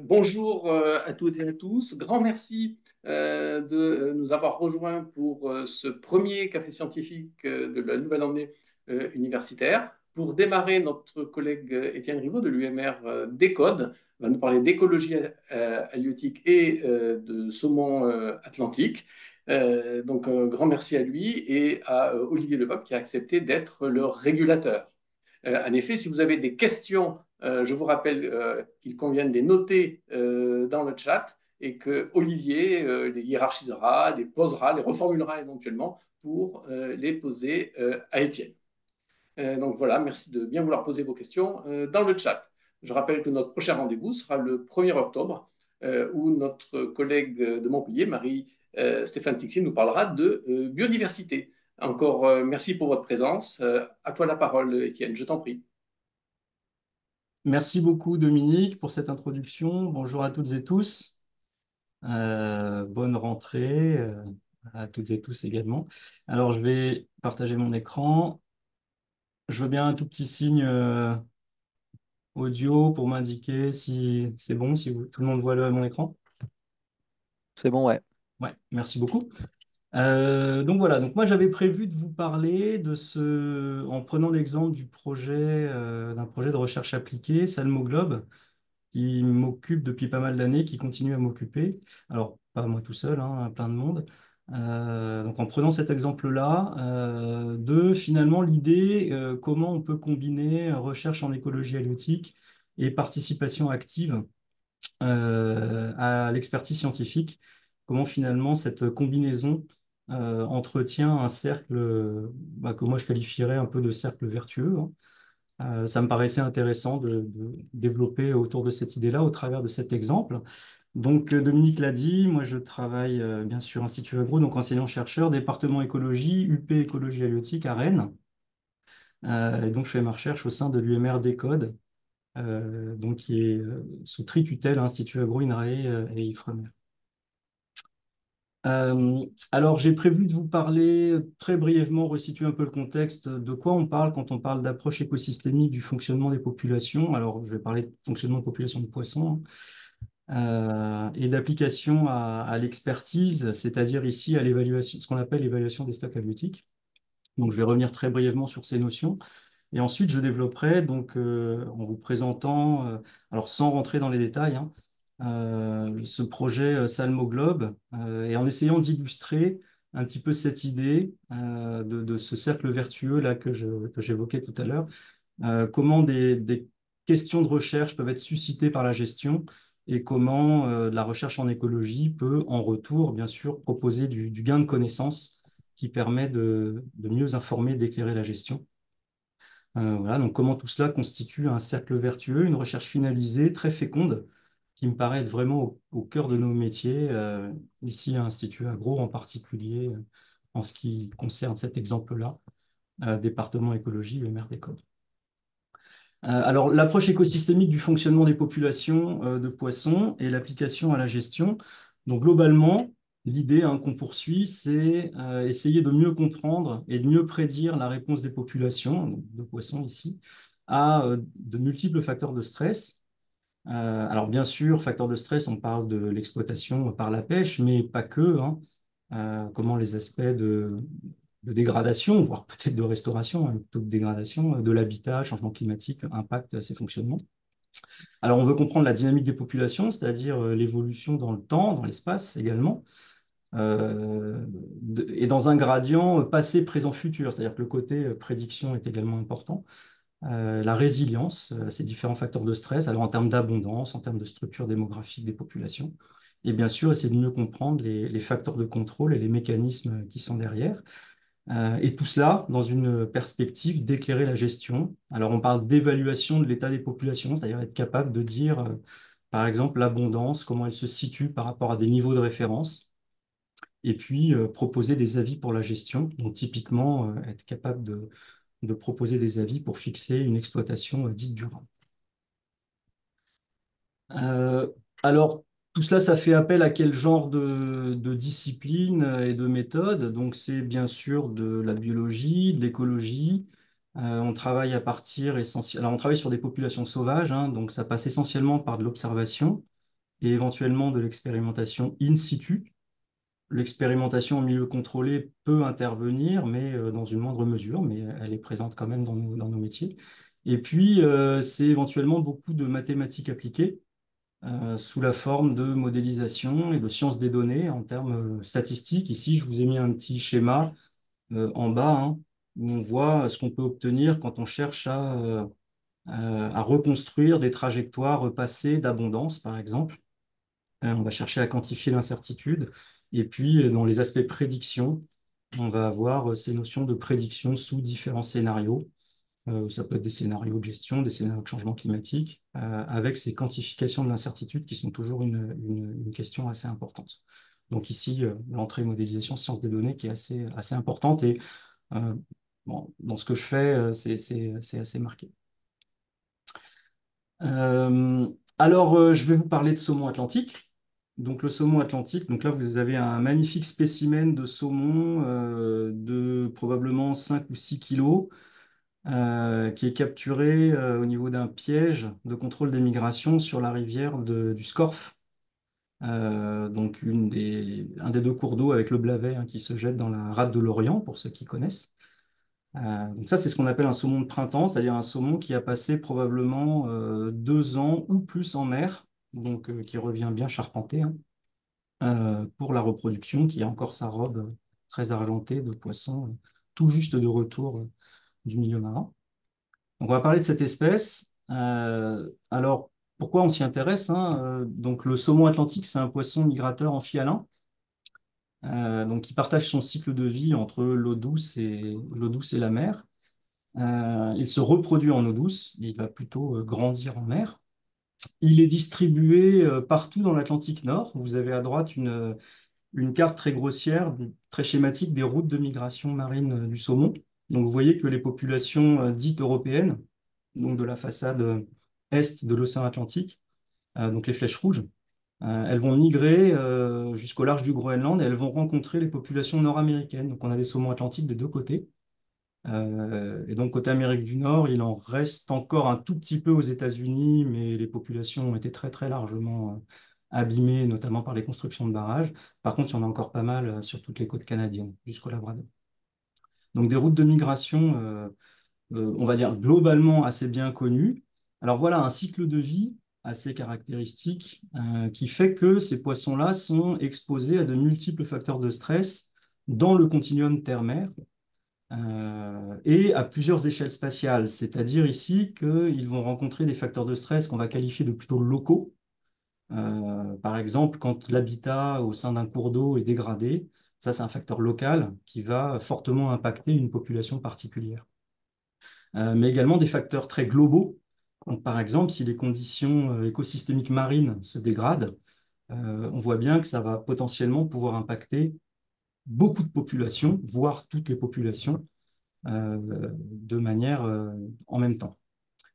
Bonjour à toutes et à tous. Grand merci de nous avoir rejoints pour ce premier café scientifique de la nouvelle année universitaire. Pour démarrer, notre collègue Étienne Rivaud de l'UMR Décode va nous parler d'écologie halieutique et de saumon atlantique. Donc, grand merci à lui et à Olivier Lepape qui a accepté d'être le régulateur. En effet, si vous avez des questions, je vous rappelle qu'il convient de les noter dans le chat et que Olivier les hiérarchisera, les posera, les reformulera éventuellement pour les poser à Étienne. Donc voilà, merci de bien vouloir poser vos questions dans le chat. Je rappelle que notre prochain rendez-vous sera le 1er octobre, où notre collègue de Montpellier, Marie-Stéphane Tixier, nous parlera de biodiversité. Encore merci pour votre présence. À toi la parole, Étienne, je t'en prie. Merci beaucoup Dominique pour cette introduction. Bonjour à toutes et tous. Bonne rentrée à toutes et tous également. Alors je vais partager mon écran. Je veux bien un tout petit signe audio pour m'indiquer si c'est bon, si tout le monde voit mon écran. C'est bon, ouais. Ouais, merci beaucoup. Donc voilà, donc moi j'avais prévu de vous parler en prenant l'exemple d'un projet de recherche appliquée, Salmoglobe, qui m'occupe depuis pas mal d'années, qui continue à m'occuper. Alors, pas moi tout seul, hein, plein de monde. Donc, en prenant cet exemple-là, de finalement l'idée comment on peut combiner recherche en écologie halieutique et participation active à l'expertise scientifique, comment finalement cette combinaison entretient un cercle que moi je qualifierais un peu de cercle vertueux, hein. Ça me paraissait intéressant de développer autour de cette idée-là au travers de cet exemple. Donc, Dominique l'a dit, moi je travaille bien sûr Institut Agro, donc enseignant-chercheur, département écologie, UP écologie halieutique à Rennes. Et donc, je fais ma recherche au sein de l'UMR Décode, donc qui est sous tri-tutelle Institut Agro, INRAE et IFREMER. Alors, j'ai prévu de vous parler très brièvement, resituer un peu le contexte, de quoi on parle quand on parle d'approche écosystémique du fonctionnement des populations. Alors, je vais parler de fonctionnement de population de poissons, hein, et d'application à l'expertise, c'est-à-dire ici à l'évaluation, ce qu'on appelle l'évaluation des stocks halieutiques. Donc, je vais revenir très brièvement sur ces notions. Et ensuite, je développerai donc en vous présentant, alors sans rentrer dans les détails, hein, ce projet Salmoglobe et en essayant d'illustrer un petit peu cette idée de ce cercle vertueux là que j'évoquais tout à l'heure, comment des questions de recherche peuvent être suscitées par la gestion et comment la recherche en écologie peut en retour, bien sûr, proposer du gain de connaissances qui permet de mieux informer, d'éclairer la gestion. Voilà, donc comment tout cela constitue un cercle vertueux, une recherche finalisée, très féconde, qui me paraît être vraiment au cœur de nos métiers, ici à Institut Agro en particulier, en ce qui concerne cet exemple-là, département écologie, le maire des codes. Alors, l'approche écosystémique du fonctionnement des populations de poissons et l'application à la gestion. Donc, globalement, l'idée qu'on poursuit, c'est essayer de mieux comprendre et de mieux prédire la réponse des populations, donc de poissons ici, à de multiples facteurs de stress. Alors, bien sûr, facteurs de stress, on parle de l'exploitation par la pêche, mais pas que, hein. Comment les aspects de dégradation, voire peut-être de restauration, hein, plutôt que de dégradation, de l'habitat, changement climatique, impactent ces fonctionnements. Alors, on veut comprendre la dynamique des populations, c'est-à-dire l'évolution dans le temps, dans l'espace également, et dans un gradient passé, présent, futur, c'est-à-dire que le côté prédiction est également important. La résilience à ces différents facteurs de stress, alors en termes d'abondance, en termes de structure démographique des populations, et bien sûr, essayer de mieux comprendre les facteurs de contrôle et les mécanismes qui sont derrière. Et tout cela dans une perspective d'éclairer la gestion. Alors, on parle d'évaluation de l'état des populations, c'est-à-dire être capable de dire, par exemple, l'abondance, comment elle se situe par rapport à des niveaux de référence, et puis proposer des avis pour la gestion. Donc, typiquement, être capable de proposer des avis pour fixer une exploitation dite durable. Euh, alors, tout cela, ça fait appel à quel genre de discipline et de méthode? Donc, c'est bien sûr de la biologie, de l'écologie. On travaille Alors, on travaille sur des populations sauvages, hein, donc ça passe essentiellement par de l'observation, et éventuellement de l'expérimentation in situ. L'expérimentation en milieu contrôlé peut intervenir, mais dans une moindre mesure, mais elle est présente quand même dans nos métiers. Et puis, c'est éventuellement beaucoup de mathématiques appliquées sous la forme de modélisation et de sciences des données en termes statistiques. Ici, je vous ai mis un petit schéma en bas, hein, où on voit ce qu'on peut obtenir quand on cherche à reconstruire des trajectoires passées d'abondance, par exemple. On va chercher à quantifier l'incertitude. Et puis, dans les aspects prédiction, on va avoir ces notions de prédiction sous différents scénarios. Ça peut être des scénarios de gestion, des scénarios de changement climatique, avec ces quantifications de l'incertitude qui sont toujours une question assez importante. Donc ici, l'entrée modélisation, sciences des données qui est assez importante. Et bon, dans ce que je fais, c'est assez marqué. Je vais vous parler de saumon atlantique. Donc, le saumon atlantique, donc là, vous avez un magnifique spécimen de saumon de probablement 5 ou 6 kilos qui est capturé au niveau d'un piège de contrôle des migrations sur la rivière du Scorff. Donc, un des deux cours d'eau avec le Blavet hein, qui se jette dans la rade de l'Orient, pour ceux qui connaissent. Donc ça, c'est ce qu'on appelle un saumon de printemps, c'est-à-dire un saumon qui a passé probablement 2 ans ou plus en mer, donc qui revient bien charpenté hein, pour la reproduction, qui a encore sa robe très argentée de poisson, tout juste de retour du milieu marin. Donc on va parler de cette espèce. Alors, pourquoi on s'y intéresse hein donc le saumon atlantique, c'est un poisson migrateur amphihalin, donc qui partage son cycle de vie entre l'eau douce et la mer. Il se reproduit en eau douce, il va plutôt grandir en mer. Il est distribué partout dans l'Atlantique Nord. Vous avez à droite une carte très grossière, très schématique des routes de migration marine du saumon. Donc vous voyez que les populations dites européennes, donc de la façade est de l'océan Atlantique, donc les flèches rouges, elles vont migrer jusqu'au large du Groenland et elles vont rencontrer les populations nord-américaines. Donc on a des saumons atlantiques des deux côtés. Et donc, côté Amérique du Nord, il en reste encore un tout petit peu aux États-Unis, mais les populations ont été très, très largement abîmées, notamment par les constructions de barrages. Par contre, il y en a encore pas mal sur toutes les côtes canadiennes, jusqu'au Labrador. Donc, des routes de migration, on va dire, globalement assez bien connues. Alors, voilà un cycle de vie assez caractéristique qui fait que ces poissons-là sont exposés à de multiples facteurs de stress dans le continuum terre-mer et à plusieurs échelles spatiales, c'est-à-dire ici qu'ils vont rencontrer des facteurs de stress qu'on va qualifier de plutôt locaux. Par exemple, quand l'habitat au sein d'un cours d'eau est dégradé, ça c'est un facteur local qui va fortement impacter une population particulière. Mais également des facteurs très globaux. Donc, par exemple, si les conditions écosystémiques marines se dégradent, on voit bien que ça va potentiellement pouvoir impacter beaucoup de populations, voire toutes les populations, de manière en même temps.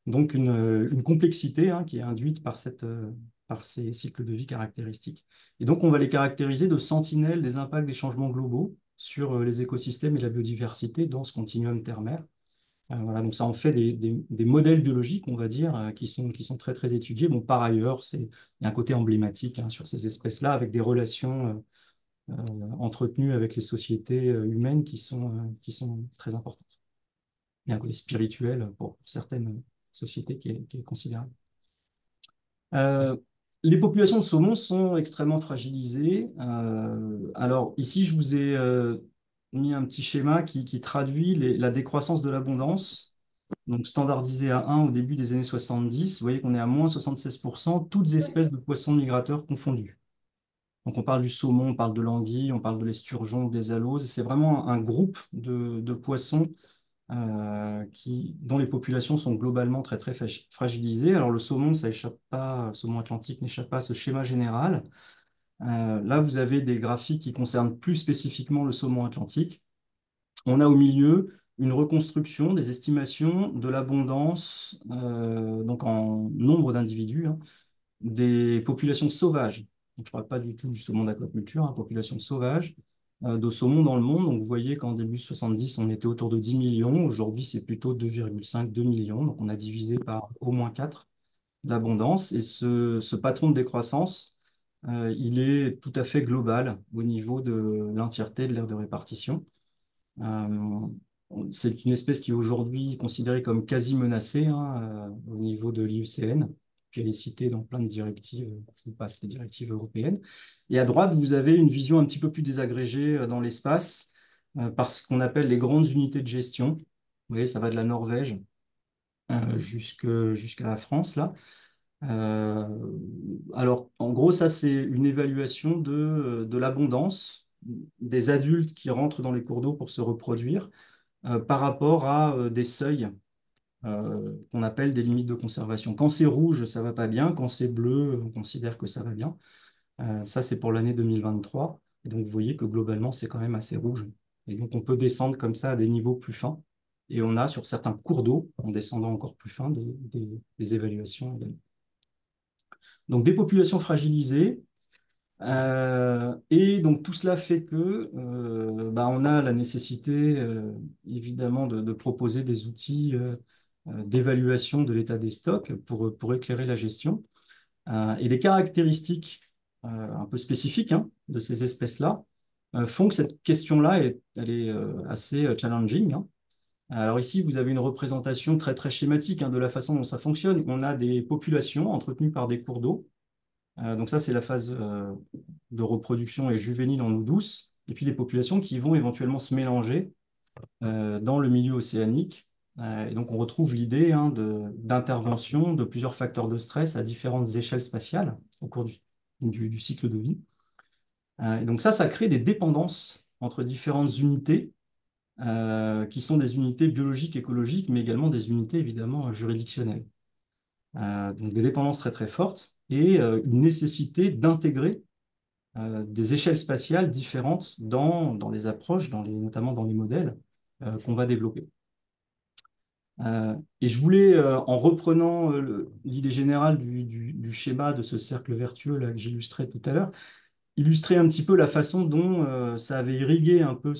Donc une complexité hein, qui est induite par ces cycles de vie caractéristiques. Et donc on va les caractériser de sentinelles des impacts des changements globaux sur les écosystèmes et la biodiversité dans ce continuum terre-mer. Voilà, donc ça en fait des modèles biologiques, on va dire, qui sont très très étudiés. Bon, par ailleurs, il y a un côté emblématique hein, sur ces espèces-là, avec des relations entretenues avec les sociétés humaines qui sont très importantes. Il y a un côté spirituel pour certaines sociétés qui est considérable. Euh, les populations de saumon sont extrêmement fragilisées. Alors ici, je vous ai mis un petit schéma qui traduit la décroissance de l'abondance, donc standardisé à 1 au début des années 70. Vous voyez qu'on est à moins 76%, toutes espèces de poissons migrateurs confondus. Donc on parle du saumon, on parle de l'anguille, on parle de l'esturgeon, des aloses. C'est vraiment un groupe de poissons dont les populations sont globalement très, très fragilisées. Alors, le saumon, ça échappe pas, le saumon atlantique n'échappe pas à ce schéma général. Là, vous avez des graphiques qui concernent plus spécifiquement le saumon atlantique. On a au milieu une reconstruction des estimations de l'abondance, donc en nombre d'individus, hein, des populations sauvages. Donc, je ne parle pas du tout du saumon d'aquaculture, hein, population sauvage de saumon dans le monde. Donc, vous voyez qu'en début 70, on était autour de 10 millions. Aujourd'hui, c'est plutôt 2,5, 2 millions. Donc, on a divisé par au moins 4 l'abondance. Et ce patron de décroissance, il est tout à fait global au niveau de l'entièreté de l'aire de répartition. Euh, c'est une espèce qui est aujourd'hui considérée comme quasi menacée, hein, au niveau de l'IUCN. Puis elle est citée dans plein de directives, je vous passe les directives européennes. Et à droite, vous avez une vision un petit peu plus désagrégée dans l'espace, par ce qu'on appelle les grandes unités de gestion. Vous voyez, ça va de la Norvège jusqu'à la France, là. Euh, alors, en gros, ça, c'est une évaluation de l'abondance des adultes qui rentrent dans les cours d'eau pour se reproduire par rapport à des seuils qu'on appelle des limites de conservation. Quand c'est rouge, ça va pas bien. Quand c'est bleu, on considère que ça va bien. Ça, c'est pour l'année 2023. Et donc, vous voyez que globalement, c'est quand même assez rouge. Et donc, on peut descendre comme ça à des niveaux plus fins. Et on a sur certains cours d'eau, en descendant encore plus fin, des évaluations également. Donc, des populations fragilisées. Et donc, tout cela fait que on a la nécessité, évidemment, de proposer des outils d'évaluation de l'état des stocks pour éclairer la gestion. Et les caractéristiques un peu spécifiques, hein, de ces espèces-là font que cette question-là, elle est assez challenging, hein. Alors ici, vous avez une représentation très, très schématique, hein, de la façon dont ça fonctionne. On a des populations entretenues par des cours d'eau. Donc ça, c'est la phase de reproduction et juvénile en eau douce. Et puis des populations qui vont éventuellement se mélanger dans le milieu océanique. Et donc on retrouve l'idée, hein, d'intervention de plusieurs facteurs de stress à différentes échelles spatiales au cours du cycle de vie. Et donc ça crée des dépendances entre différentes unités qui sont des unités biologiques, écologiques, mais également des unités évidemment juridictionnelles. Donc des dépendances très très fortes et une nécessité d'intégrer des échelles spatiales différentes dans les approches, notamment dans les modèles qu'on va développer. Et je voulais, en reprenant l'idée générale du schéma de ce cercle vertueux là, que j'illustrais tout à l'heure, illustrer un petit peu la façon dont ça avait irrigué un peu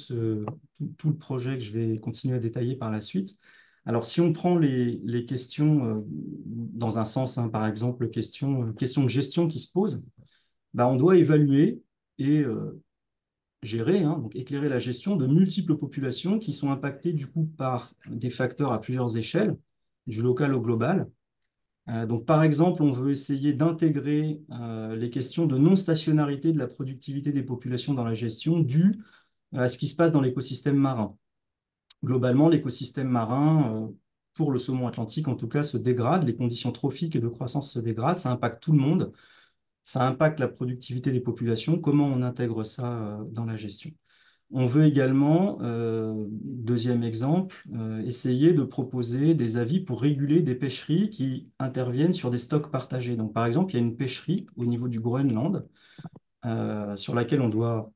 tout le projet que je vais continuer à détailler par la suite. Alors, si on prend les questions dans un sens, hein, par exemple, questions de gestion qui se posent, on doit évaluer et gérer, hein, donc éclairer la gestion de multiples populations qui sont impactées du coup par des facteurs à plusieurs échelles, du local au global. Donc, par exemple, on veut essayer d'intégrer les questions de non-stationnarité de la productivité des populations dans la gestion due à ce qui se passe dans l'écosystème marin. Globalement, l'écosystème marin, pour le saumon atlantique en tout cas, se dégrade, les conditions trophiques et de croissance se dégradent, ça impacte tout le monde, ça impacte la productivité des populations, comment on intègre ça dans la gestion. On veut également, deuxième exemple, essayer de proposer des avis pour réguler des pêcheries qui interviennent sur des stocks partagés. Donc, par exemple, il y a une pêcherie au niveau du Groenland sur laquelle on doit,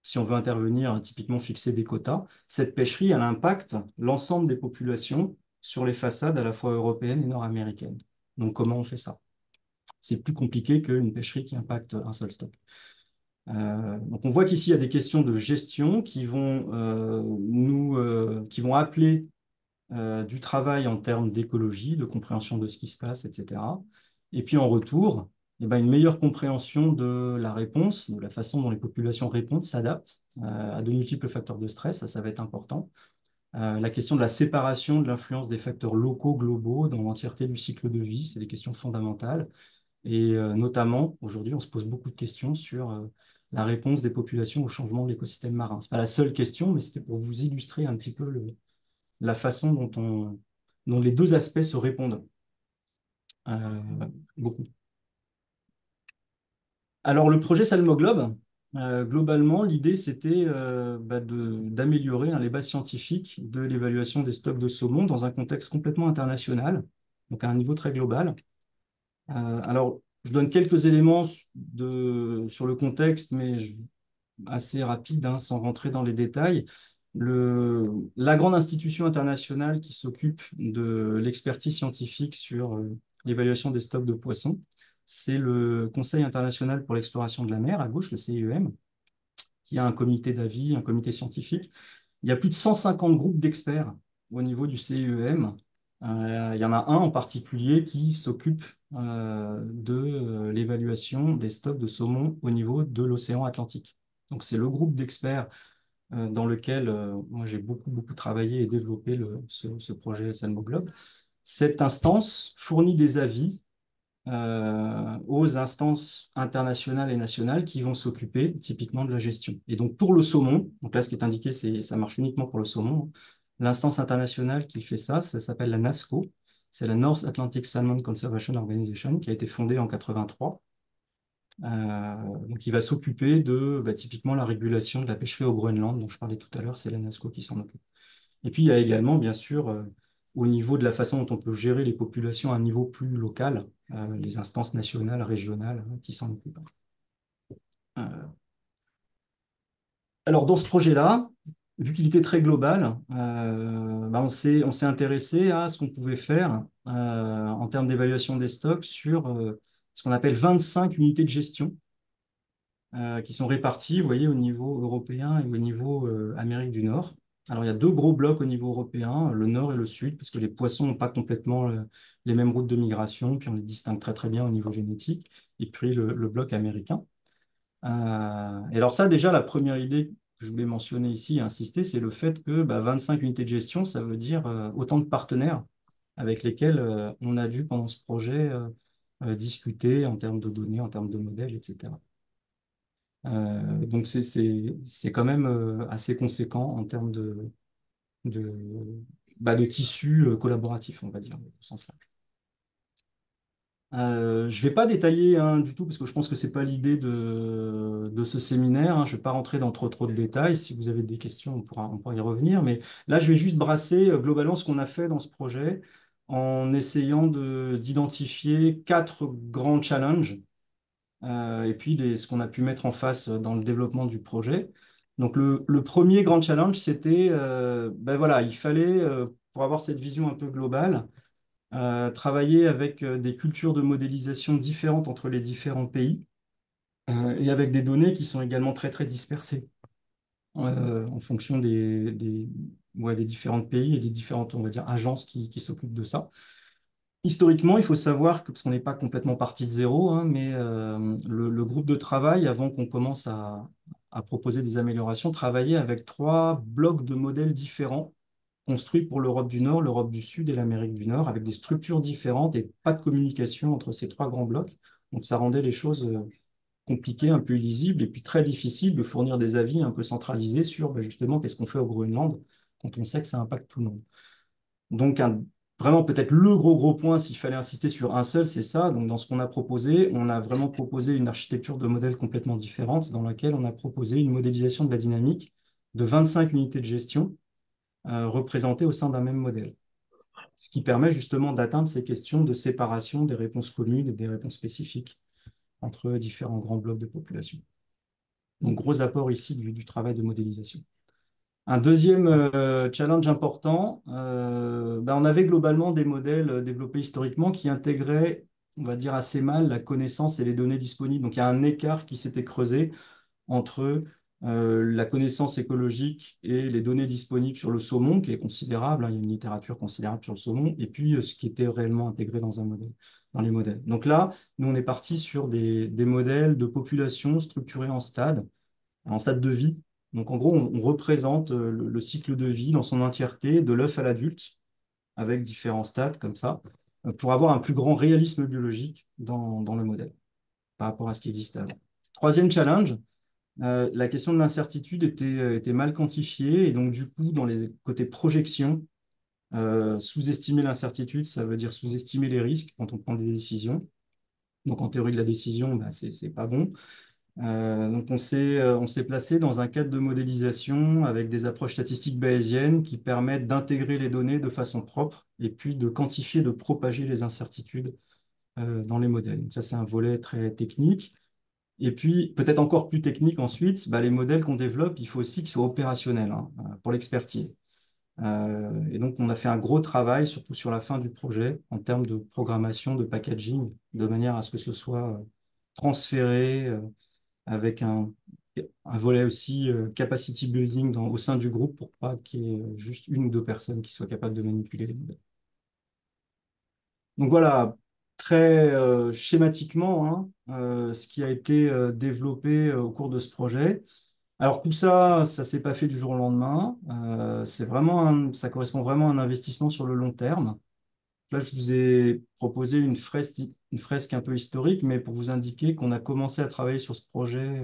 si on veut intervenir, typiquement fixer des quotas. Cette pêcherie, elle impacte l'ensemble des populations sur les façades à la fois européennes et nord-américaines. Donc, comment on fait ça? C'est plus compliqué qu'une pêcherie qui impacte un seul stock. Donc on voit qu'ici, il y a des questions de gestion qui vont qui vont appeler du travail en termes d'écologie, de compréhension de ce qui se passe, etc. Et puis en retour, eh ben, une meilleure compréhension de la réponse, de la façon dont les populations répondent, s'adaptent à de multiples facteurs de stress, ça va être important. La question de la séparation de l'influence des facteurs locaux, globaux dans l'entièreté du cycle de vie, c'est des questions fondamentales. Et notamment, aujourd'hui, on se pose beaucoup de questions sur la réponse des populations au changement de l'écosystème marin. Ce n'est pas la seule question, mais c'était pour vous illustrer un petit peu la façon dont les deux aspects se répondent beaucoup. Alors, le projet Salmoglobe, globalement, l'idée, c'était d'améliorer, hein, les bases scientifiques de l'évaluation des stocks de saumon dans un contexte complètement international, donc à un niveau très global. Alors, je donne quelques éléments sur le contexte, mais assez rapide, hein, sans rentrer dans les détails. La grande institution internationale qui s'occupe de l'expertise scientifique sur l'évaluation des stocks de poissons, c'est le Conseil international pour l'exploration de la mer, à gauche, le CIEM, qui a un comité d'avis, un comité scientifique. Il y a plus de 150 groupes d'experts au niveau du CIEM. Il y en a un en particulier qui s'occupe de l'évaluation des stocks de saumon au niveau de l'océan Atlantique. Donc, c'est le groupe d'experts dans lequel moi j'ai beaucoup travaillé et développé ce projet Salmoglobe. Cette instance fournit des avis aux instances internationales et nationales qui vont s'occuper typiquement de la gestion. Et donc pour le saumon, donc là ce qui est indiqué, ça marche uniquement pour le saumon. L'instance internationale qui fait ça, ça s'appelle la NASCO, c'est la North Atlantic Salmon Conservation Organization, qui a été fondée en 83. Donc il va s'occuper de typiquement la régulation de la pêcherie au Groenland, dont je parlais tout à l'heure, c'est la NASCO qui s'en occupe. Et puis, il y a également, bien sûr, au niveau de la façon dont on peut gérer les populations à un niveau plus local, les instances nationales, régionales qui s'en occupent. Euh, alors, dans ce projet-là, vu qu'il était très global, on s'est intéressé à ce qu'on pouvait faire en termes d'évaluation des stocks sur ce qu'on appelle 25 unités de gestion qui sont réparties, vous voyez, au niveau européen et au niveau Amérique du Nord. Alors, il y a deux gros blocs au niveau européen, le nord et le sud, parce que les poissons n'ont pas complètement les mêmes routes de migration, puis on les distingue très bien au niveau génétique, et puis le bloc américain. Et alors ça, déjà, la première idée que je voulais mentionner ici et insister, c'est le fait que 25 unités de gestion, ça veut dire autant de partenaires avec lesquels on a dû, pendant ce projet, discuter en termes de données, en termes de modèles, etc. Donc c'est quand même assez conséquent en termes de, de tissu collaboratif, on va dire, au sens large. Je ne vais pas détailler du tout parce que je pense que ce n'est pas l'idée de ce séminaire. Je ne vais pas rentrer dans trop de détails. Si vous avez des questions, on pourra y revenir. Mais là, je vais juste brasser globalement ce qu'on a fait dans ce projet en essayant d'identifier 4 grands challenges et puis ce qu'on a pu mettre en face dans le développement du projet. Donc le premier grand challenge, c'était, voilà, il fallait, pour avoir cette vision un peu globale, travailler avec des cultures de modélisation différentes entre les différents pays et avec des données qui sont également très dispersées en fonction des différents pays et des différentes, on va dire, agences qui s'occupent de ça. Historiquement, il faut savoir que, parce qu'on n'est pas complètement parti de zéro, hein, mais le groupe de travail, avant qu'on commence à proposer des améliorations, travaillait avec 3 blocs de modèles différents construits pour l'Europe du Nord, l'Europe du Sud et l'Amérique du Nord, avec des structures différentes et pas de communication entre ces 3 grands blocs. Donc ça rendait les choses compliquées, un peu illisibles, et puis très difficile de fournir des avis un peu centralisés sur justement qu'est-ce qu'on fait au Groenland quand on sait que ça impacte tout le monde. Donc, vraiment, peut-être le gros point, s'il fallait insister sur un seul, c'est ça. Donc, dans ce qu'on a proposé, on a vraiment proposé une architecture de modèle complètement différente dans laquelle on a proposé une modélisation de la dynamique de 25 unités de gestion représentées au sein d'un même modèle. Ce qui permet justement d'atteindre ces questions de séparation des réponses communes et des réponses spécifiques entre différents grands blocs de population. Donc, gros apport ici du travail de modélisation. Un deuxième challenge important, on avait globalement des modèles développés historiquement qui intégraient, on va dire, assez mal la connaissance et les données disponibles. Donc il y a un écart qui s'était creusé entre la connaissance écologique et les données disponibles sur le saumon, qui est considérable, hein, il y a une littérature considérable sur le saumon, et puis ce qui était réellement intégré dans un modèle, dans les modèles. Donc là, nous, on est parti sur des modèles de population structurés en stade de vie. Donc, en gros, on représente le cycle de vie dans son entièreté, de l'œuf à l'adulte, avec différents stades comme ça, pour avoir un plus grand réalisme biologique dans le modèle par rapport à ce qui existait avant. Troisième challenge, la question de l'incertitude était mal quantifiée et donc, du coup, dans les côtés projection, sous-estimer l'incertitude, ça veut dire sous-estimer les risques quand on prend des décisions. Donc, en théorie de la décision, c'est pas bon. Donc on s'est placé dans un cadre de modélisation avec des approches statistiques bayésiennes qui permettent d'intégrer les données de façon propre et puis de quantifier, de propager les incertitudes dans les modèles. Donc ça, c'est un volet très technique. Et puis, peut-être encore plus technique ensuite, les modèles qu'on développe, il faut aussi qu'ils soient opérationnels hein, pour l'expertise. Et donc, on a fait un gros travail, surtout sur la fin du projet, en termes de programmation, de packaging, de manière à ce que ce soit transféré avec un volet aussi capacity building au sein du groupe pour pas qu'il y ait juste 1 ou 2 personnes qui soient capables de manipuler les modèles. Donc voilà, très schématiquement ce qui a été développé au cours de ce projet. Alors tout ça, ça s'est pas fait du jour au lendemain. Ça correspond vraiment à un investissement sur le long terme. Là, je vous ai proposé une fresque un peu historique, mais pour vous indiquer qu'on a commencé à travailler sur ce projet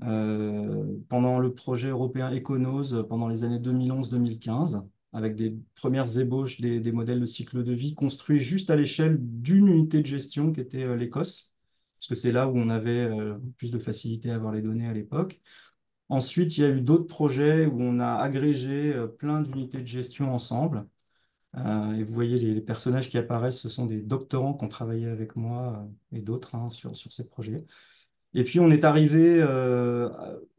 pendant le projet européen Econos pendant les années 2011-2015, avec des premières ébauches des modèles de cycle de vie construits juste à l'échelle d'une unité de gestion qui était l'Écosse, parce que c'est là où on avait plus de facilité à avoir les données à l'époque. Ensuite, il y a eu d'autres projets où on a agrégé plein d'unités de gestion ensemble. Et vous voyez les personnages qui apparaissent, ce sont des doctorants qui ont travaillé avec moi et d'autres sur ces projets. Et puis on est arrivé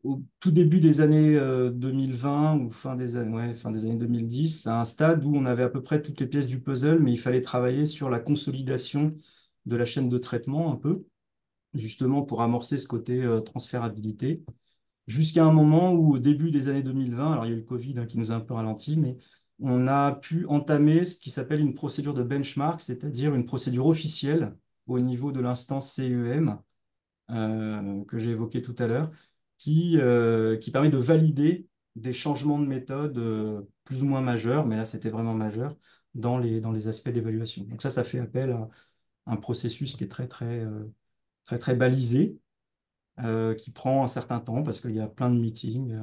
au tout début des années 2020 ou fin des années 2010 à un stade où on avait à peu près toutes les pièces du puzzle, mais il fallait travailler sur la consolidation de la chaîne de traitement un peu, justement pour amorcer ce côté transférabilité. Jusqu'à un moment où, au début des années 2020, alors il y a eu le Covid qui nous a un peu ralenti, mais on a pu entamer ce qui s'appelle une procédure de benchmark, c'est-à-dire une procédure officielle au niveau de l'instance CEM que j'ai évoqué tout à l'heure, qui permet de valider des changements de méthode plus ou moins majeurs, mais là c'était vraiment majeur, dans les aspects d'évaluation. Donc ça fait appel à un processus qui est très balisé, qui prend un certain temps parce qu'il y a plein de meetings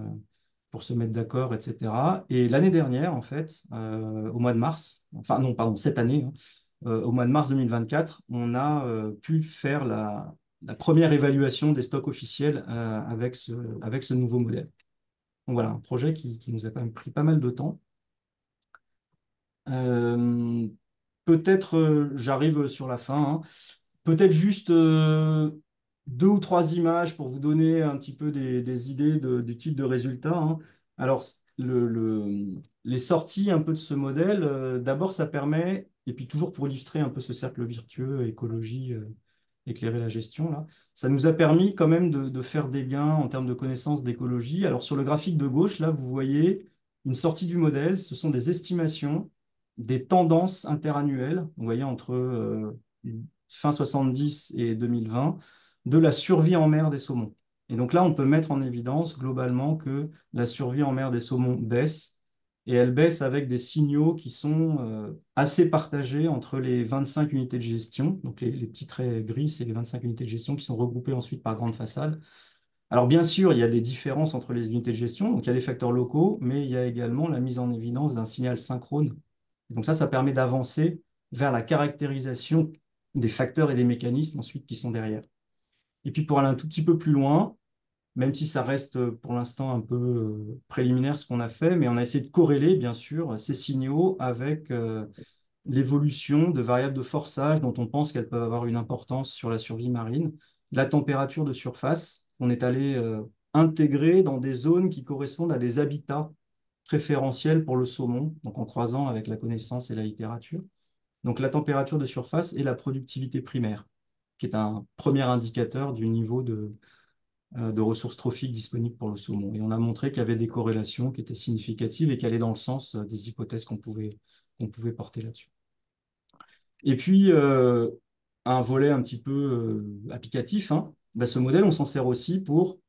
pour se mettre d'accord, etc. Et l'année dernière, en fait, au mois de mars, enfin non, pardon, cette année, au mois de mars 2024, on a pu faire la première évaluation des stocks officiels avec ce nouveau modèle. Donc voilà, un projet qui nous a quand même pris pas mal de temps. Euh, Peut-être, j'arrive sur la fin, hein. Peut-être juste deux ou trois images pour vous donner un petit peu des idées du type de résultat, hein. Alors, les sorties un peu de ce modèle, d'abord, ça permet, et puis toujours pour illustrer un peu ce cercle virtueux, écologie, éclairer la gestion, là, ça nous a permis quand même de faire des gains en termes de connaissances d'écologie. Alors, sur le graphique de gauche, là, vous voyez une sortie du modèle, ce sont des estimations des tendances interannuelles, vous voyez, entre fin 70 et 2020, de la survie en mer des saumons. Et donc là, on peut mettre en évidence globalement que la survie en mer des saumons baisse, et elle baisse avec des signaux qui sont assez partagés entre les 25 unités de gestion, donc les petits traits gris, c'est les 25 unités de gestion qui sont regroupées ensuite par grande façade. Alors bien sûr, il y a des différences entre les unités de gestion, donc il y a des facteurs locaux, mais il y a également la mise en évidence d'un signal synchrone. Donc ça permet d'avancer vers la caractérisation des facteurs et des mécanismes ensuite qui sont derrière. Et puis pour aller un tout petit peu plus loin, même si ça reste pour l'instant un peu préliminaire ce qu'on a fait, mais on a essayé de corréler bien sûr ces signaux avec l'évolution de variables de forçage dont on pense qu'elles peuvent avoir une importance sur la survie marine, la température de surface. On est allé intégrer dans des zones qui correspondent à des habitats préférentiels pour le saumon, donc en croisant avec la connaissance et la littérature. Donc la température de surface et la productivité primaire, qui est un premier indicateur du niveau de ressources trophiques disponibles pour le saumon. Et on a montré qu'il y avait des corrélations qui étaient significatives et qui allaient dans le sens des hypothèses qu'on pouvait porter là-dessus. Et puis, un volet un petit peu applicatif, hein, bah, ce modèle, on s'en sert aussi pour,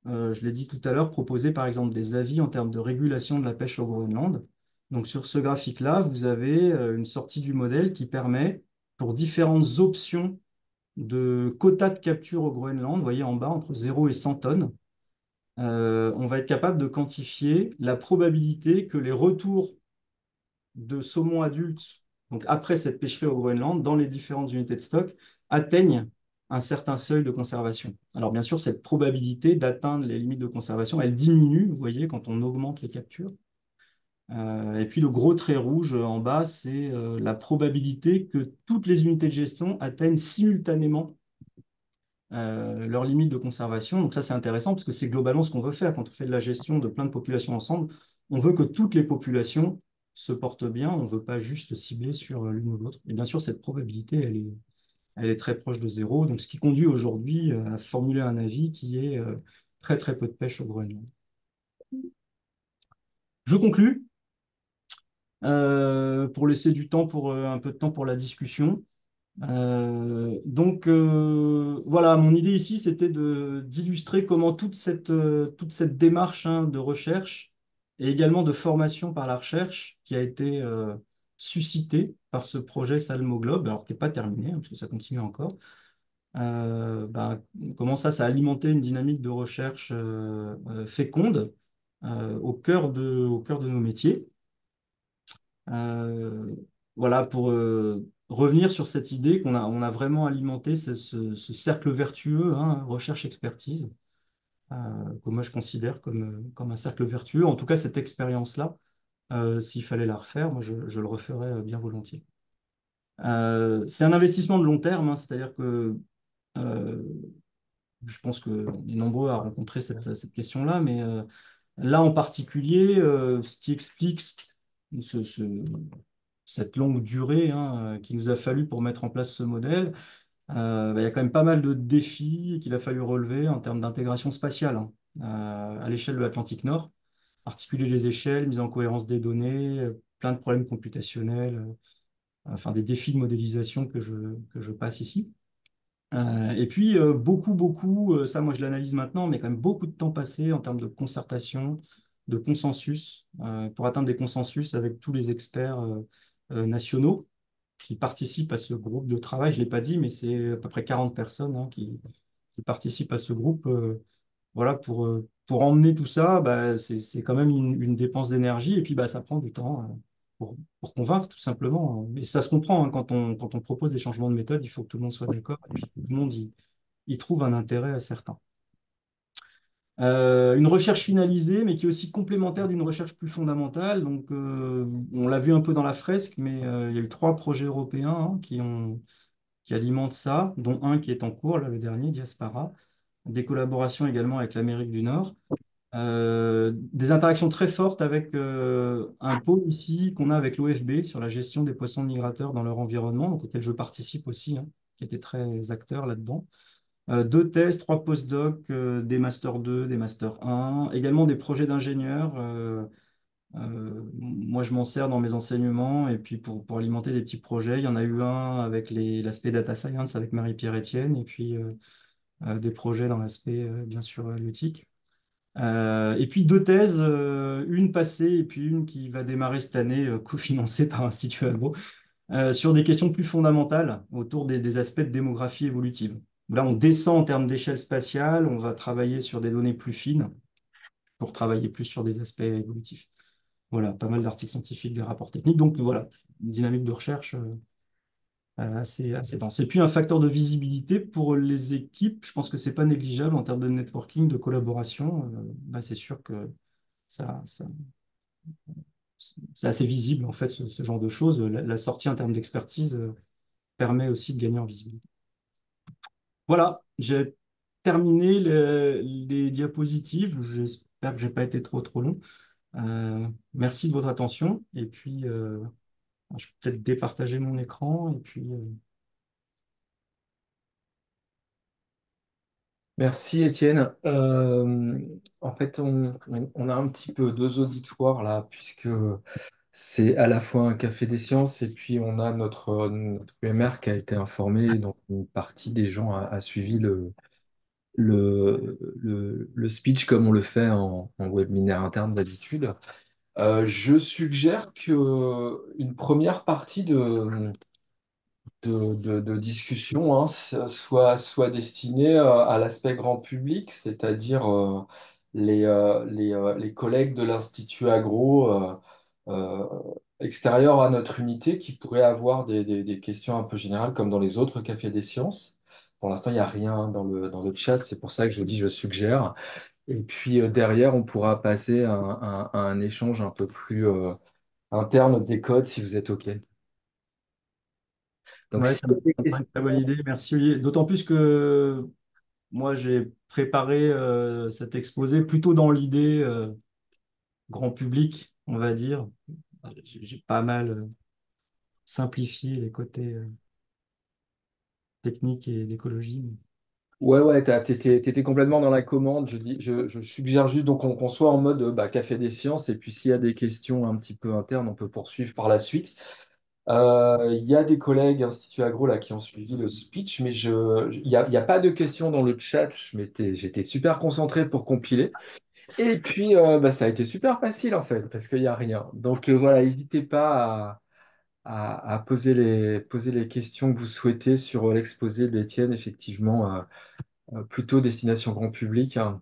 je l'ai dit tout à l'heure, proposer par exemple des avis en termes de régulation de la pêche au Groenland. Donc sur ce graphique-là, vous avez une sortie du modèle qui permet, pour différentes options de quotas de capture au Groenland, vous voyez en bas, entre 0 et 100 tonnes, on va être capable de quantifier la probabilité que les retours de saumon adultes, donc après cette pêcherie au Groenland, dans les différentes unités de stock, atteignent un certain seuil de conservation. Alors bien sûr, cette probabilité d'atteindre les limites de conservation, elle diminue, vous voyez, quand on augmente les captures. Et puis le gros trait rouge en bas, c'est la probabilité que toutes les unités de gestion atteignent simultanément leurs limites de conservation. Donc ça, c'est intéressant parce que c'est globalement ce qu'on veut faire quand on fait de la gestion de plein de populations ensemble. On veut que toutes les populations se portent bien. On ne veut pas juste cibler sur l'une ou l'autre. Et bien sûr, cette probabilité, elle est très proche de zéro. Donc ce qui conduit aujourd'hui à formuler un avis qui est très peu de pêche au Groenland. Je conclus pour laisser du temps pour un peu de temps pour la discussion. Voilà, mon idée ici, c'était d'illustrer comment toute cette démarche hein, de recherche et également de formation par la recherche qui a été suscitée par ce projet Salmo Globe, alors qui n'est pas terminé, hein, parce que ça continue encore. Comment ça a alimenté une dynamique de recherche féconde au cœur de nos métiers. Euh, voilà, pour revenir sur cette idée on a vraiment alimenté ce cercle vertueux, hein, recherche-expertise, euh, que moi je considère comme un cercle vertueux. En tout cas, cette expérience-là, s'il fallait la refaire, moi je le referais bien volontiers. C'est un investissement de long terme, hein, c'est-à-dire que euh, je pense qu'on est nombreux à rencontrer cette question-là, mais là en particulier, ce qui explique ce, ce- cette longue durée hein, qu'il nous a fallu pour mettre en place ce modèle, il y a quand même pas mal de défis qu'il a fallu relever en termes d'intégration spatiale hein, à l'échelle de l'Atlantique Nord, articuler les échelles, mise en cohérence des données, plein de problèmes computationnels, enfin des défis de modélisation que je passe ici. Et puis, ça moi je l'analyse maintenant, mais quand même beaucoup de temps passé en termes de concertation, de consensus, pour atteindre des consensus avec tous les experts nationaux qui participent à ce groupe de travail. Je ne l'ai pas dit, mais c'est à peu près 40 personnes hein, qui participent à ce groupe. Voilà, pour emmener tout ça, bah, c'est quand même une dépense d'énergie et puis bah, ça prend du temps pour convaincre tout simplement. Mais ça se comprend hein, quand on propose des changements de méthode, il faut que tout le monde soit d'accord et puis tout le monde y trouve un intérêt certain. Une recherche finalisée, mais qui est aussi complémentaire d'une recherche plus fondamentale. Donc, on l'a vu un peu dans la fresque, mais il y a eu 3 projets européens hein, qui alimentent ça, dont un qui est en cours, là, le dernier, Diaspara. Des collaborations également avec l'Amérique du Nord. Des interactions très fortes avec un pôle ici qu'on a avec l'OFB sur la gestion des poissons migrateurs dans leur environnement, donc auquel je participe aussi, hein, qui était très acteur là-dedans. 2 thèses, 3 postdocs, des Master 2, des Master 1, également des projets d'ingénieurs. Moi, je m'en sers dans mes enseignements et puis pour alimenter des petits projets. Il y en a eu un avec l'aspect data science avec Marie-Pierre Etienne et puis des projets dans l'aspect, bien sûr, halieutique. Et puis 2 thèses, une passée et puis une qui va démarrer cette année, cofinancée par Institut Agro, sur des questions plus fondamentales autour des aspects de démographie évolutive. Là, on descend en termes d'échelle spatiale, on va travailler sur des données plus fines pour travailler plus sur des aspects évolutifs. Voilà, pas mal d'articles scientifiques, des rapports techniques. Donc voilà, une dynamique de recherche assez dense. Et puis un facteur de visibilité pour les équipes, je pense que c'est pas négligeable en termes de networking, de collaboration. C'est sûr que ça, ça- c'est assez visible en fait ce genre de choses. La sortie en termes d'expertise permet aussi de gagner en visibilité. Voilà, j'ai terminé les diapositives. J'espère que j'ai pas été trop long. Merci de votre attention. Et puis, je vais peut-être départager mon écran. Et puis, Merci Étienne. En fait, on a un petit peu 2 auditoires là, puisque c'est à la fois un café des sciences et puis on a notre UMR qui a été informé, donc une partie des gens a suivi le speech comme on le fait en webinaire interne d'habitude. Je suggère que une première partie de discussion hein, soit destinée à l'aspect grand public, c'est-à-dire les collègues de l'Institut Agro euh, extérieurs à notre unité qui pourraient avoir des questions un peu générales comme dans les autres cafés des sciences. Pour l'instant, il n'y a rien dans le chat, c'est pour ça que je dis je suggère. Et puis derrière, on pourra passer à un échange un peu plus interne des codes si vous êtes OK. Donc, ouais, si vous ça me paraît une très bonne idée. Merci, Olivier. D'autant plus que moi, j'ai préparé cet exposé plutôt dans l'idée grand public, on va dire. J'ai pas mal simplifié les côtés techniques et d'écologie. Ouais, ouais, t'étais complètement dans la commande. Je suggère juste donc qu'on soit en mode café des sciences et puis s'il y a des questions un petit peu internes, on peut poursuivre par la suite. Il y a des collègues Institut Agro là, qui ont suivi le speech, mais il y a pas de questions dans le chat. J'étais super concentré pour compiler. Et puis, bah, ça a été super facile en fait, parce qu'il n'y a rien. Donc voilà, n'hésitez pas à poser les questions que vous souhaitez sur l'exposé d'Étienne, effectivement, plutôt destination grand public, hein.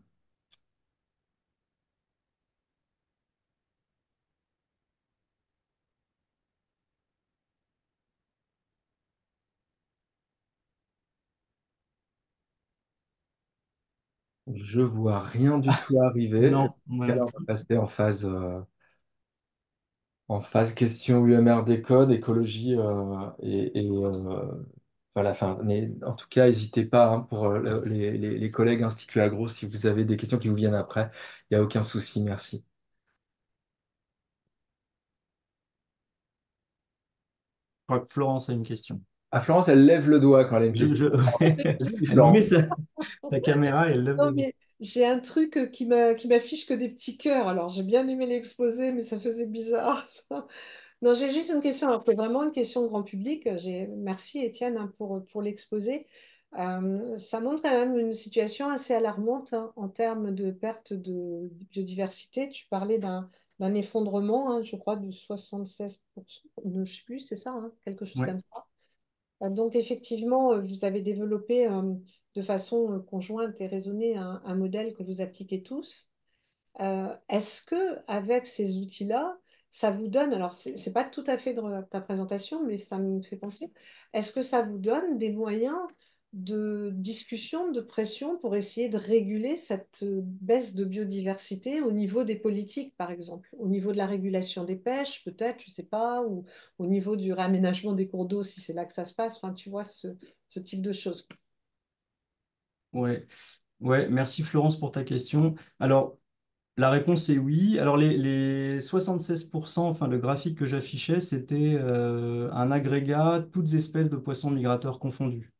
Je vois rien du tout arriver. Non, moi non Alors, on va plus. passer en phase question UMR des codes, écologie voilà, enfin, mais en tout cas, n'hésitez pas hein, pour les collègues Institut Agro, si vous avez des questions qui vous viennent après, il n'y a aucun souci, merci. Je crois que Florence a une question. Ah, Florence, elle lève le doigt quand elle a une question. Vas-y, Elle met Florence. sa caméra et elle lève Non, le doigt. mais j'ai un truc qui m'affiche que des petits cœurs. Alors, j'ai bien aimé l'exposé, mais ça faisait bizarre, ça. Non, j'ai juste une question. Alors, c'est vraiment une question de grand public. Merci, Étienne, hein, pour l'exposé. Ça montre quand même une situation assez alarmante hein, en termes de perte de biodiversité. Tu parlais d'un effondrement, hein, je crois, de 76%. Je ne sais plus, c'est ça, hein, quelque chose Ouais. comme ça. Donc, effectivement, vous avez développé de façon conjointe et raisonnée un modèle que vous appliquez tous. Est-ce que avec ces outils-là, ça vous donne, alors c'est pas tout à fait dans ta présentation, mais ça me fait penser, est-ce que ça vous donne des moyens de discussion, de pression pour essayer de réguler cette baisse de biodiversité au niveau des politiques, par exemple, au niveau de la régulation des pêches, peut-être, je sais pas, ou au niveau du réaménagement des cours d'eau, si c'est là que ça se passe, enfin, tu vois, ce type de choses. Ouais. Ouais, merci Florence pour ta question. Alors, la réponse est oui. Alors, les 76%, enfin, le graphique que j'affichais, c'était un agrégat, toutes espèces de poissons migrateurs confondus.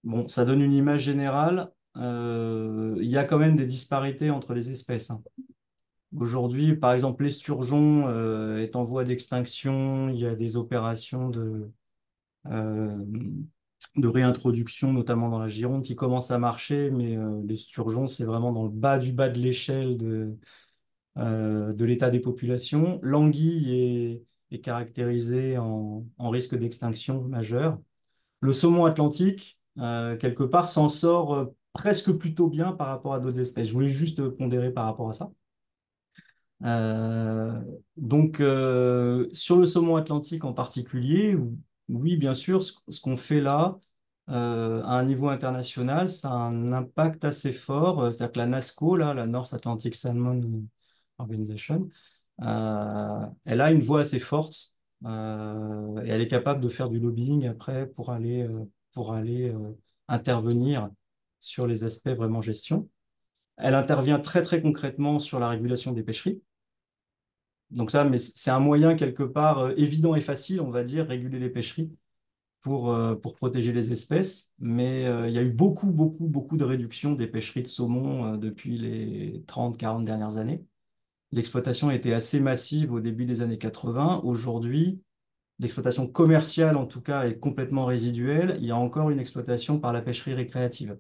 Bon, ça donne une image générale. Il y a quand même des disparités entre les espèces, hein. Aujourd'hui, par exemple, l'esturgeon est en voie d'extinction. Il y a des opérations euh, de réintroduction, notamment dans la Gironde, qui commencent à marcher, mais l'esturgeon, c'est vraiment dans le bas de l'échelle de l'état des populations. L'anguille est caractérisée en risque d'extinction majeur. Le saumon atlantique, quelque part, s'en sort presque plutôt bien par rapport à d'autres espèces. Je voulais juste pondérer par rapport à ça. Euh, sur le saumon atlantique en particulier, oui, bien sûr, ce qu'on fait là, à un niveau international, ça a un impact assez fort. C'est-à-dire que la NASCO, là, la North Atlantic Salmon Organization, elle a une voix assez forte et elle est capable de faire du lobbying après pour aller intervenir sur les aspects vraiment gestion. Elle intervient très très concrètement sur la régulation des pêcheries. Donc ça, mais c'est un moyen quelque part évident et facile, on va dire, réguler les pêcheries pour protéger les espèces. Mais il y a eu beaucoup de réduction des pêcheries de saumon depuis les 30, 40 dernières années. L'exploitation était assez massive au début des années 80. Aujourd'hui, l'exploitation commerciale, en tout cas, est complètement résiduelle. Il y a encore une exploitation par la pêcherie récréative.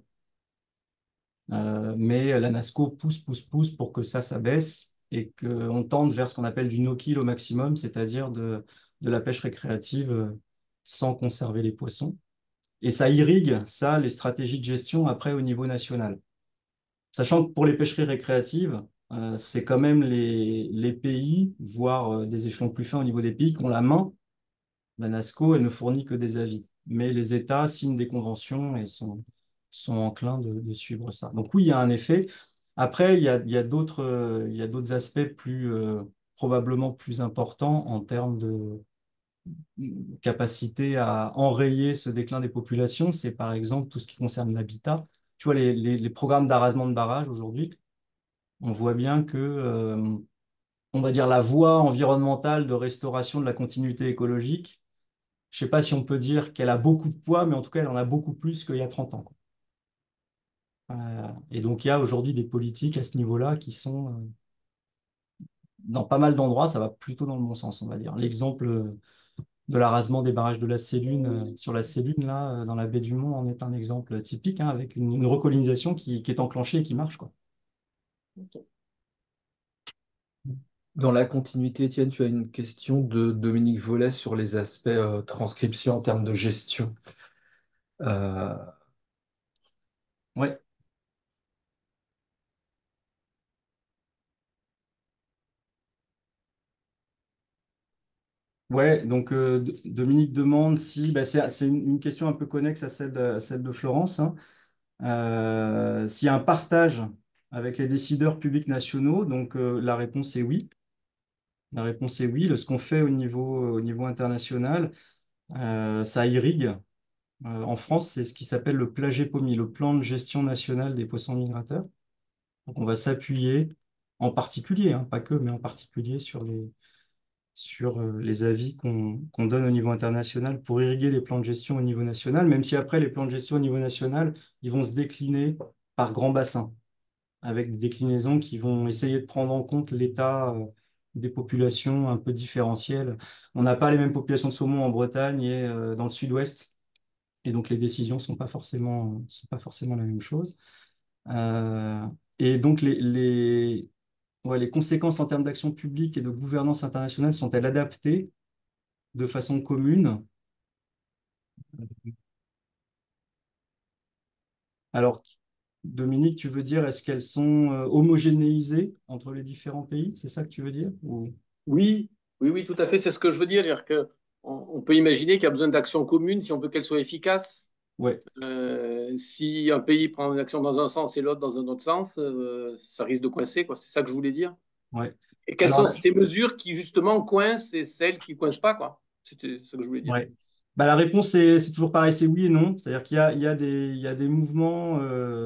Mais la NASCO pousse pour que ça s'abaisse et qu'on tende vers ce qu'on appelle du no-kill au maximum, c'est-à-dire de la pêche récréative sans conserver les poissons. Et ça irrigue, ça, les stratégies de gestion après au niveau national. Sachant que pour les pêcheries récréatives, c'est quand même les pays, voire des échelons plus fins au niveau des pays, qui ont la main. La NASCO, elle ne fournit que des avis. Mais les États signent des conventions et sont enclins de suivre ça. Donc oui, il y a un effet. Après, il y a d'autres aspects probablement plus importants en termes de capacité à enrayer ce déclin des populations. C'est par exemple tout ce qui concerne l'habitat. Tu vois, les programmes d'arasement de barrages aujourd'hui, on voit bien que, on va dire, la voie environnementale de restauration de la continuité écologique, je ne sais pas si on peut dire qu'elle a beaucoup de poids, mais en tout cas, elle en a beaucoup plus qu'il y a 30 ans, quoi. Et donc, il y a aujourd'hui des politiques à ce niveau-là qui sont, dans pas mal d'endroits, ça va plutôt dans le bon sens, on va dire. L'exemple de l'arasement des barrages de la Sélune sur la Sélune, là, dans la baie du Mont, en est un exemple typique, hein, avec une recolonisation qui est enclenchée et qui marche, quoi. Ok. Dans la continuité, Étienne, tu as une question de Dominique Vollet sur les aspects transcription en termes de gestion. Euh, Ouais. Ouais, donc Dominique demande si, bah, c'est une question un peu connexe à celle de Florence, hein. S'il y a un partage avec les décideurs publics nationaux, donc la réponse est oui. La réponse est oui. Ce qu'on fait au niveau international, ça irrigue. En France, c'est ce qui s'appelle le PLAGEPOMI, le plan de gestion national des poissons migrateurs. Donc on va s'appuyer en particulier, hein, pas que, mais en particulier sur les avis qu'on donne au niveau international pour irriguer les plans de gestion au niveau national, même si après les plans de gestion au niveau national, ils vont se décliner par grands bassins, avec des déclinaisons qui vont essayer de prendre en compte l'état des populations un peu différentielles. On n'a pas les mêmes populations de saumon en Bretagne et dans le sud-ouest, et donc les décisions sont pas forcément la même chose. Euh, et donc ouais, les conséquences en termes d'action publique et de gouvernance internationale sont-elles adaptées de façon commune? Alors, Dominique, tu veux dire, est-ce qu'elles sont homogénéisées entre les différents pays? C'est ça que tu veux dire? Oui, oui, oui, tout à fait, c'est ce que je veux dire. C'est-à-dire que on peut imaginer qu'il y a besoin d'actions communes si on veut qu'elles soient efficaces. Ouais, Si un pays prend une action dans un sens et l'autre dans un autre sens, ça risque de coincer, quoi. C'est ça que je voulais dire. ouais. Et quelles Alors, sont ces mesures qui justement coincent et celles qui ne coincent pas, quoi. C'était ce que je voulais dire. ouais. Bah, la réponse, c'est toujours pareil, c'est oui et non. C'est-à-dire il y a des mouvements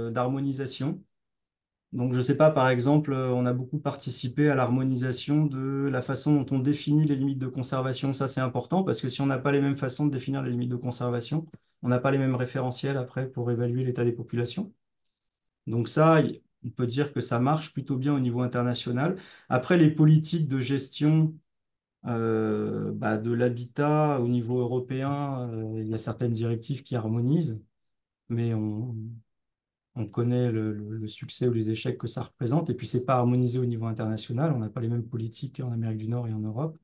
d'harmonisation. Donc, je ne sais pas, par exemple, on a beaucoup participé à l'harmonisation de la façon dont on définit les limites de conservation. Ça, c'est important parce que si on n'a pas les mêmes façons de définir les limites de conservation, on n'a pas les mêmes référentiels après pour évaluer l'état des populations. Donc ça, on peut dire que ça marche plutôt bien au niveau international. Après, les politiques de gestion bah, de l'habitat au niveau européen, il y a certaines directives qui harmonisent, mais on connaît le succès ou les échecs que ça représente. Et puis, c'est pas harmonisé au niveau international. On n'a pas les mêmes politiques en Amérique du Nord et en Europe.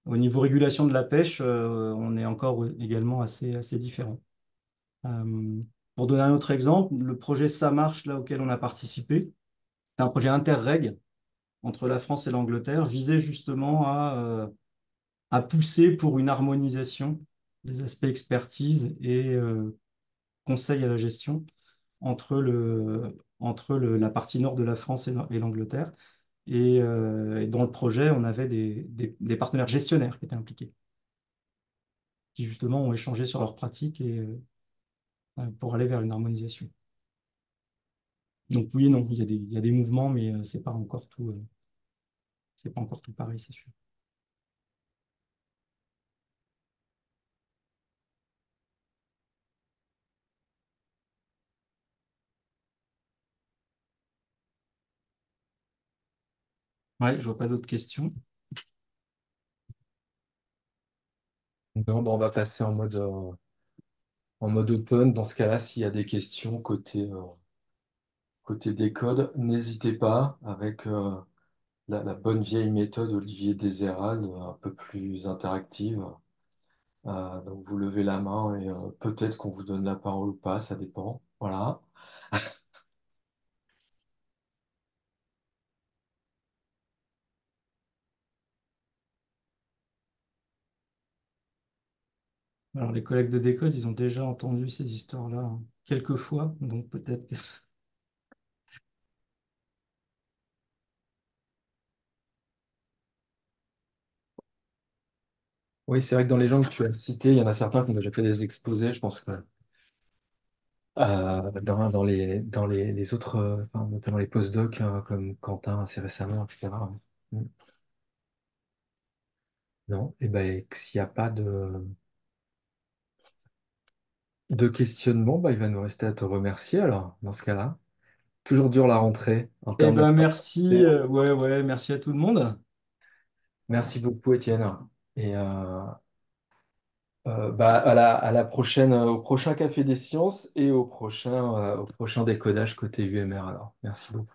Au niveau régulation de la pêche, on est encore également assez différent. Euh, pour donner un autre exemple, le projet Ça marche, là, auquel on a participé, c'est un projet interreg entre la France et l'Angleterre, visait justement à pousser pour une harmonisation des aspects expertise et conseil à la gestion entre la partie nord de la France et l'Angleterre. Et dans le projet, on avait des partenaires gestionnaires qui étaient impliqués, qui justement ont échangé sur leurs pratiques et, pour aller vers une harmonisation. Donc oui et non, il y a des mouvements, mais c'est pas encore tout pareil, c'est sûr. Ouais, je vois pas d'autres questions. non, bah, on va passer en mode open. Dans ce cas-là, s'il y a des questions côté des codes, n'hésitez pas avec la bonne vieille méthode Olivier Déséral, un peu plus interactive. Donc vous levez la main et peut-être qu'on vous donne la parole ou pas, ça dépend. Voilà. Alors, les collègues de Décode, ils ont déjà entendu ces histoires-là, hein, quelques fois, donc peut-être que... Oui, c'est vrai que dans les gens que tu as cités, il y en a certains qui ont déjà fait des exposés. Je pense que les autres, enfin, notamment les postdocs comme Quentin assez récemment, etc. Mm. Non, et ben s'il n'y a pas de questionnement, bah, il va nous rester à te remercier alors, dans ce cas-là. Toujours dur la rentrée en Eh termes ben de... merci, ouais, merci à tout le monde. Merci beaucoup, Étienne. Et À la prochaine, au prochain Café des Sciences et au prochain décodage côté UMR alors. Merci beaucoup.